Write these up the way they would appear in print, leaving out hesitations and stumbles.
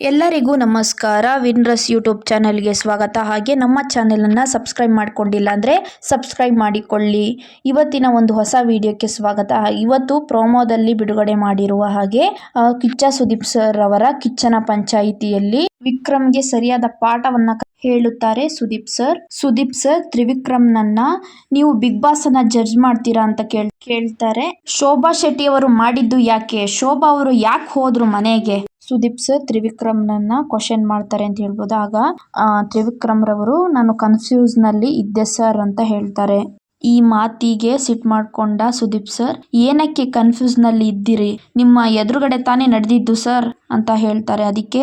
ಎಲ್ಲರಿಗೂ ನಮಸ್ಕಾರ. ವಿನ್ರಸ್ ಯೂಟ್ಯೂಬ್ ಚಾನೆಲ್ಗೆ ಸ್ವಾಗತ. ಹಾಗೆ ನಮ್ಮ ಚಾನೆಲನ್ನು ಸಬ್ಸ್ಕ್ರೈಬ್ ಮಾಡಿಕೊಂಡಿಲ್ಲ ಅಂದರೆ ಸಬ್ಸ್ಕ್ರೈಬ್ ಮಾಡಿಕೊಳ್ಳಿ. ಇವತ್ತಿನ ಒಂದು ಹೊಸ ವಿಡಿಯೋಕ್ಕೆ ಸ್ವಾಗತ. ಇವತ್ತು ಪ್ರೋಮೋದಲ್ಲಿ ಬಿಡುಗಡೆ ಮಾಡಿರುವ ಹಾಗೆ ಕಿಚ್ಚ ಸುದೀಪ್ ಸರ್ ಅವರ ಕಿಚ್ಚನ ಪಂಚಾಯಿತಿಯಲ್ಲಿ ವಿಕ್ರಮ್ಗೆ ಸರಿಯಾದ ಪಾಠವನ್ನ ಹೇಳುತ್ತಾರೆ ಸುದೀಪ್ ಸರ್ ತ್ರಿವಿಕ್ರಮ್ನನ್ನ ನೀವು ಬಿಗ್ ಬಾಸ್ ಅನ್ನ ಜಡ್ಜ್ ಮಾಡ್ತೀರಾ ಅಂತ ಕೇಳ್ತಾರೆ. ಶೋಭಾ ಶೆಟ್ಟಿ ಅವರು ಮಾಡಿದ್ದು ಯಾಕೆ, ಶೋಭಾ ಅವರು ಯಾಕೆ ಹೋದ್ರು ಮನೆಗೆ, ಸುದೀಪ್ ಸರ್ ತ್ರಿವಿಕ್ರಮ್ನನ್ನ ಕ್ವಶನ್ ಮಾಡ್ತಾರೆ ಅಂತ ಹೇಳ್ಬೋದು. ಆಗ ತ್ರಿವಿಕ್ರಮ್ ರವರು ನಾನು ಕನ್ಫ್ಯೂಸ್ ನಲ್ಲಿ ಇದ್ದೆ ಸರ್ ಅಂತ ಹೇಳ್ತಾರೆ. ಈ ಮಾತಿಗೆ ಸಿಟ್ ಮಾಡ್ಕೊಂಡ ಸುದೀಪ್ ಸರ್, ಏನಕ್ಕೆ ಕನ್ಫ್ಯೂಸ್ ನಲ್ಲಿ ಇದ್ದೀರಿ, ನಿಮ್ಮ ಎದುರುಗಡೆ ತಾನೇ ನಡೆದಿದ್ದು ಸರ್ ಅಂತ ಹೇಳ್ತಾರೆ. ಅದಕ್ಕೆ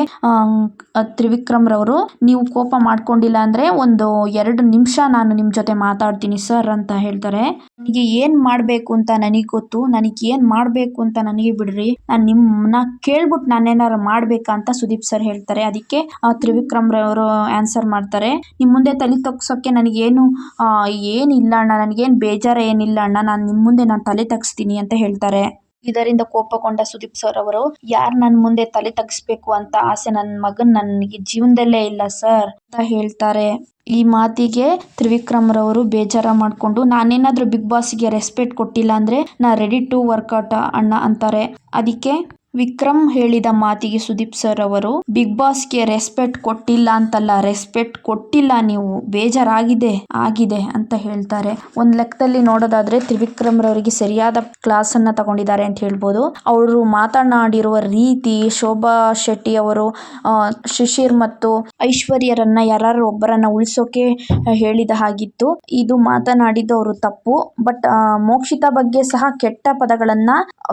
ತ್ರಿವಿಕ್ರಮ್ ರವರು, ನೀವು ಕೋಪ ಮಾಡ್ಕೊಂಡಿಲ್ಲ ಅಂದ್ರೆ ಒಂದು 2 ನಿಮಿಷ ನಾನು ನಿಮ್ ಜೊತೆ ಮಾತಾಡ್ತೀನಿ ಸರ್ ಅಂತ ಹೇಳ್ತಾರೆ. ನನಗೆ ಏನ್ ಮಾಡ್ಬೇಕು ಅಂತ ನನಗೆ ಗೊತ್ತು, ನನಗೆ ಏನ್ ಮಾಡ್ಬೇಕು ಅಂತ ನನಗೆ ಬಿಡ್ರಿ, ನಾನು ನಿಮ್ಮನ್ನ ಕೇಳ್ಬಿಟ್ಟು ನಾನೇನಾರು ಮಾಡ್ಬೇಕಾ ಅಂತ ಸುದೀಪ್ ಸರ್ ಹೇಳ್ತಾರೆ. ಅದಕ್ಕೆ ತ್ರಿವಿಕ್ರಮ್ ರವರು ಆನ್ಸರ್ ಮಾಡ್ತಾರೆ, ನಿಮ್ ಮುಂದೆ ತಲೆ ತಗ್ಸೋಕೆ ನನಗೇನು ಏನಿಲ್ಲ ಅಣ್ಣ, ನನಗೇನು ಬೇಜಾರ ಏನಿಲ್ಲ ಅಣ್ಣ, ನಾನು ನಿಮ್ಮ ಮುಂದೆ ನಾನು ತಲೆ ತಗ್ಸ್ತೀನಿ ಅಂತ ಹೇಳ್ತಾರೆ. ಇದರಿಂದ ಕೋಪಗೊಂಡ ಸುದೀಪ್ ಸರ್ ಅವರು, ಯಾರು ನನ್ನ ಮುಂದೆ ತಲೆ ತಗ್ಸ್ಬೇಕು ಅಂತ ಆಸೆ ನನ್ನ ಮಗನ್ ನನಗೆ ಜೀವನದಲ್ಲೇ ಇಲ್ಲ ಸರ್ ಅಂತ ಹೇಳ್ತಾರೆ. ಈ ಮಾತಿಗೆ ತ್ರಿವಿಕ್ರಮ್ ರವರು ಬೇಜಾರ ಮಾಡ್ಕೊಂಡು, ನಾನೇನಾದ್ರೂ ಬಿಗ್ ಬಾಸ್ಗೆ ರೆಸ್ಪೆಕ್ಟ್ ಕೊಟ್ಟಿಲ್ಲ ಅಂದ್ರೆ ನಾ ರೆಡಿ ಟು ವರ್ಕೌಟ್ ಅಣ್ಣ ಅಂತಾರೆ. ಅದಕ್ಕೆ ವಿಕ್ರಮ್ ಹೇಳಿದ ಮಾತಿಗೆ ಸುದೀಪ್ ಸರ್ ಅವರು, ಬಿಗ್ ಬಾಸ್ಗೆ ರೆಸ್ಪೆಕ್ಟ್ ಕೊಟ್ಟಿಲ್ಲ ಅಂತಲ್ಲ, ರೆಸ್ಪೆಕ್ಟ್ ಕೊಟ್ಟಿಲ್ಲ, ನೀವು ಬೇಜಾರಾಗಿದೆ ಅಂತ ಹೇಳ್ತಾರೆ. ಒಂದ್ ಲೆಕ್ಕದಲ್ಲಿ ನೋಡೋದಾದ್ರೆ ತ್ರಿವಿಕ್ರಮ್ ರವರಿಗೆ ಸರಿಯಾದ ಕ್ಲಾಸ್ ಅನ್ನ ತಗೊಂಡಿದ್ದಾರೆ ಅಂತ ಹೇಳ್ಬೋದು. ಅವರು ಮಾತನಾಡಿರುವ ರೀತಿ, ಶೋಭಾ ಶೆಟ್ಟಿ ಅವರು ಶಿಶಿರ್ ಮತ್ತು ಐಶ್ವರ್ಯರನ್ನ ಯಾರು ಒಬ್ಬರನ್ನ ಉಳಿಸೋಕೆ ಹೇಳಿದ ಹಾಗಿತ್ತು. ಇದು ಮಾತನಾಡಿದ್ದು ಅವರು ತಪ್ಪು. ಬಟ್ ಮೋಕ್ಷಿತಾ ಬಗ್ಗೆ ಸಹ ಕೆಟ್ಟ ಪದಗಳನ್ನ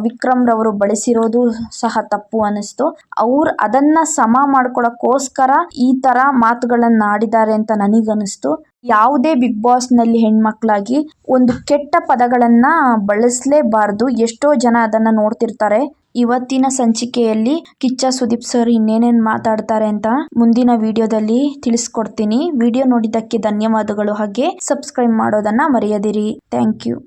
ವಿಕ್ರಮ್ ರವರು ಬಳಸಿರೋದು ಸಹ ತಪ್ಪು ಅನಿಸ್ತು. ಅವ್ರು ಅದನ್ನ ಸಮ ಮಾಡ್ಕೊಳಕ್ಕೋಸ್ಕರ ಈ ತರ ಮಾತುಗಳನ್ನ ಆಡಿದ್ದಾರೆ ಅಂತ ನನಗನ್ನಿಸ್ತು. ಯಾವುದೇ ಬಿಗ್ ಬಾಸ್ ನಲ್ಲಿ ಹೆಣ್ಮಕ್ಳಾಗಿ ಒಂದು ಕೆಟ್ಟ ಪದಗಳನ್ನ ಬಳಸಲೇಬಾರ್ದು. ಎಷ್ಟೋ ಜನ ಅದನ್ನ ನೋಡ್ತಿರ್ತಾರೆ. ಇವತ್ತಿನ ಸಂಚಿಕೆಯಲ್ಲಿ ಕಿಚ್ಚ ಸುದೀಪ್ ಸರ್ ಇನ್ನೇನೇನ್ ಮಾತಾಡ್ತಾರೆ ಅಂತ ಮುಂದಿನ ವಿಡಿಯೋದಲ್ಲಿ ತಿಳಿಸ್ಕೊಡ್ತೀನಿ. ವಿಡಿಯೋ ನೋಡಿದ್ದಕ್ಕೆ ಧನ್ಯವಾದಗಳು. ಹಾಗೆ ಸಬ್ಸ್ಕ್ರೈಬ್ ಮಾಡೋದನ್ನ ಮರೆಯದಿರಿ. Thank you.